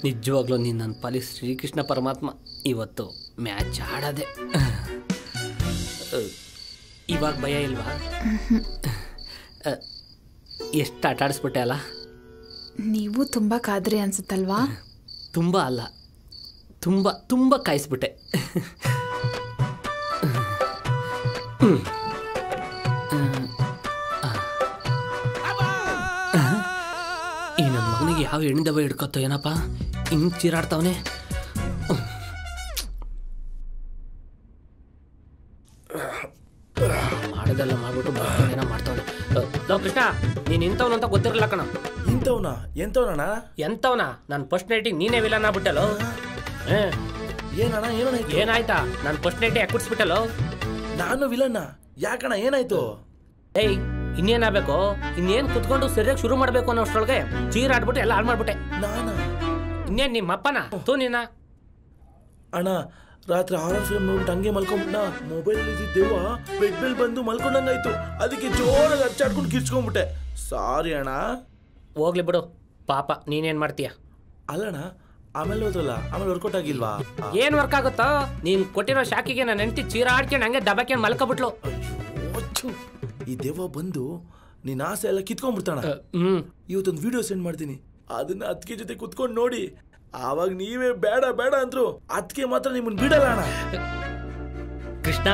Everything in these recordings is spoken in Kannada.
ನಿಜವಾಗ್ಲೂ ನೀನು ನನ್ನ ಪಾಲಿ ಶ್ರೀಕೃಷ್ಣ ಪರಮಾತ್ಮ. ಇವತ್ತು ಮ್ಯಾಚ್ ಆಡೋದೆ. ಇವಾಗ ಭಯ ಇಲ್ವಾ? ಎಷ್ಟು ಆಟ ಆಡಿಸ್ಬಿಟ್ಟೆ ಅಲ್ಲ. ನೀವು ತುಂಬ ಕಾದ್ರಿ ಅನ್ಸುತ್ತಲ್ವಾ? ತುಂಬ ಅಲ್ಲ, ತುಂಬ ತುಂಬ ಕಾಯಿಸ್ಬಿಟ್ಟೆ. ಈ ನನ್ನ ಮಗನಿಗೆ ಯಾವ ಹೆಣ್ಣಿದವ ಹಿಡ್ಕೊತ್ತೋ ಏನಪ್ಪ, ಹಿಂಗೆ ಚೀರಾಡ್ತಾವನೆ. ಮಾಡೋದೆಲ್ಲ ಮಾಡ್ಬಿಟ್ಟು ಏನೋ ಮಾಡ್ತಾವನೆ. ಲೋ ಕೃಷ್ಣ, ನೀನು ಇಂಥವ್ನು ಅಂತ ಗೊತ್ತಿರಲ್ಲ ಕಣ. ಇಂಥವ್ನ? ಎಂಥವ್ನಣ್ಣ? ಎಂಥವ್ನ? ನಾನು ಫಸ್ಟ್ ನೈಟಿಗೆ ನೀನೇ ವಿಲನ್ ಆಗ್ಬಿಟ್ಟಲ್ಲೋ. ಏನಣ್ಣ ಏನಾಯ್ತು? ಏನಾಯ್ತಾ? ನಾನು ಫಸ್ಟ್ ನೈಟಿಗೆ ಯಾಕಿಡ್ಸ್ಬಿಟ್ಟಲ್ಲೋ. ನಾನು ವಿಲನ್ನ? ಯಾಕಣ್ಣ ಏನಾಯ್ತು? ಏಯ್ ಇನ್ನೇನಾಗಬೇಕು, ಇನ್ನೇನು ಕುತ್ಕೊಂಡು ಸರಿಯಾಗಿ ಶುರು ಮಾಡಬೇಕು ಅನ್ನೋ ಅಷ್ಟರೊಳಗೆ ಚೀರಾಡ್ಬಿಟ್ಟು ಎಲ್ಲ ಹಾಳು ಮಾಡ್ಬಿಟ್ಟೆ. ನಾನಾ? ಇನ್ನೇನು ನಿಮ್ಮ ಅಪ್ಪನ ತೂ ನೀನ? ಅಣ್ಣ ರಾತ್ರಿ ಹಾರರ್ ಫಿಲ್ಮ್ ನೋಡ್ಬಿಟ್ಟು ಹಂಗೆ ಮಲ್ಕೊಂಡ್ಬಿಟ್ಟ. ಮೊಬೈಲ್ ದೆವ್ವ ಬೆಡ್ ಮೇಲೆ ಬಂದು ಮಲ್ಕೊಂಡಂಗಾಯ್ತು. ಅದಕ್ಕೆ ಜೋರಾಗಿ ಅಚ್ಚಾಡ್ಕೊಂಡು ಕಿರ್ಚ್ಕೊಂಡ್ಬಿಟ್ಟೆ. ಸಾರಿ ಅಣ್ಣ. ಹೋಗ್ಲಿ ಬಿಡು ಪಾಪ, ನೀನೇನು ಮಾಡ್ತೀಯ? ಅಲ್ಲಣ್ಣ ಆಮೇಲೆ ಹೋದ್ರಲ್ಲ, ಆಮೇಲೆ ವರ್ಕೌಟ್ ಆಗಿಲ್ವಾ? ಏನು ವರ್ಕ್ ಆಗುತ್ತೋ? ನೀನು ಕೊಟ್ಟಿರೋ ಶಾಕಿಗೆ ನಾನು ಹೆಂಡತಿ ಚೀರಾಡ್ಕೊಂಡು ಹಂಗೆ ದಬಾಕೊಂಡು ಮಲ್ಕೊಬಿಟ್ಲು. ಅಯ್ಯೋ, ಈ ದೆವ್ವ ಬಂದು ನಿನ್ನ ಆಸೆ ಎಲ್ಲ ಕಿತ್ಕೊಂಡ್ಬಿಡ್ತಾಣ. ಇವತ್ತೊಂದು ವಿಡಿಯೋ ಸೆಂಡ್ ಮಾಡ್ತೀನಿ, ಅದನ್ನ ಅದಕ್ಕೆ ಜೊತೆ ಕುತ್ಕೊಂಡು ನೋಡಿ. ಆವಾಗ ನೀವೇ ಬೇಡ ಬೇಡ ಅಂದ್ರು, ಅದಕ್ಕೆ ಮಾತ್ರ ನಿಮ್ಮನ್ನ ಬಿಡಲ್ಲ ಅಣ್ಣ. ಕೃಷ್ಣ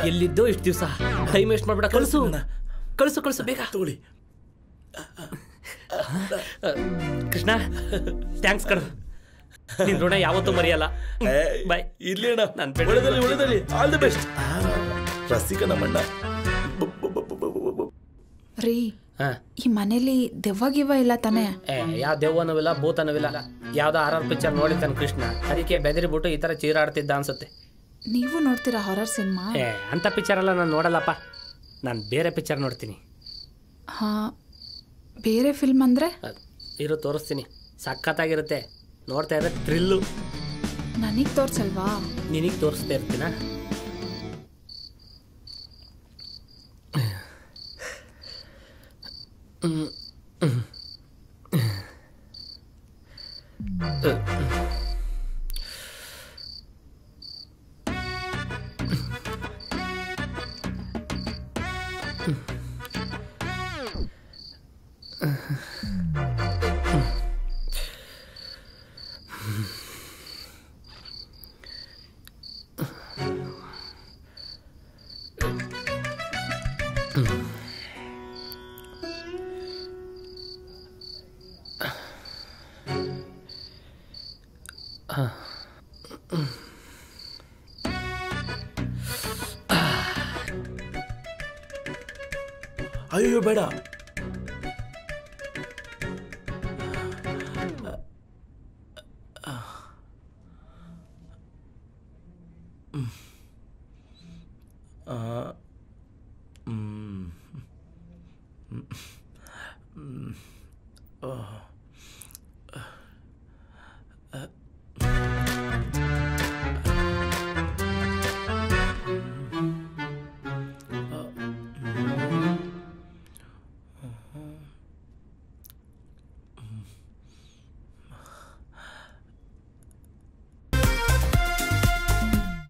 ಎಲ್ಲಿದ್ದು ಇಷ್ಟು ದಿವಸ? ಟೈಮ್ ವೇಸ್ಟ್ ಮಾಡ್ಬೇಡ, ಕಳಿಸು ಕಳಿಸು ಕಳಿಸು ಬೇಗ. ತಗೊಳ್ಳಿ ಕೃಷ್ಣ, ಥ್ಯಾಂಕ್ಸ್ ಕಣ. ನಿನ್ ಋಣ ಯಾವತ್ತೂ ಮರೆಯಲ್ಲ. ಬಾಯ್. ಇರ್ಲಿ ಅಣ್ಣ, ಒಳ್ಳೆದಲ್ಲಿ ಆಲ್ ದಿ ಬೆಸ್ಟ್. ರಸಿಕ ನಮ್ಮಣ್ಣ. ರೀ, ಈ ಮನೇಲಿ ದೆವ್ವಾಗಿವ ಇಲ್ಲ ತಾನೆ? ಯಾವ ದೆವ್ವನವಿಲ್ಲ, ಭೂತನವಿಲ್ಲ. ಯಾವ್ದೋ ಹಾರರ್ ಪಿಕ್ಚರ್ ನೋಡಿದ್ದಾನೆ ಕೃಷ್ಣ, ಅದಕ್ಕೆ ಬೆದರಿಬಿಟ್ಟು ಈ ತರ ಚೀರಾಡ್ತಿದ್ದ ಅನ್ಸುತ್ತೆ. ನೀವು ನೋಡ್ತೀರಾ ಹಾರರ್ ಸಿನಿಮಾ? ಅಂತ ಪಿಕ್ಚರ್ ಎಲ್ಲ ನಾನು ನೋಡಲ್ಲಪ್ಪ, ನಾನು ಬೇರೆ ಪಿಕ್ಚರ್ ನೋಡ್ತೀನಿ. ಹಾ, ಬೇರೆ ಫಿಲ್ಮ್ ಅಂದ್ರೆ? ಇರು ತೋರಿಸ್ತೀನಿ, ಸಖತ್ತಾಗಿರುತ್ತೆ. ನೋಡ್ತಾ ಇದ್ರೆ ಥ್ರಿಲ್ಲು. ನನಗೆ ತೋರ್ಸಲ್ವಾ? ನಿನಗೆ ತೋರಿಸ್ತಾ ಇರ್ತೀನ. ಅಯ್ಯೋ ಬೇಡ,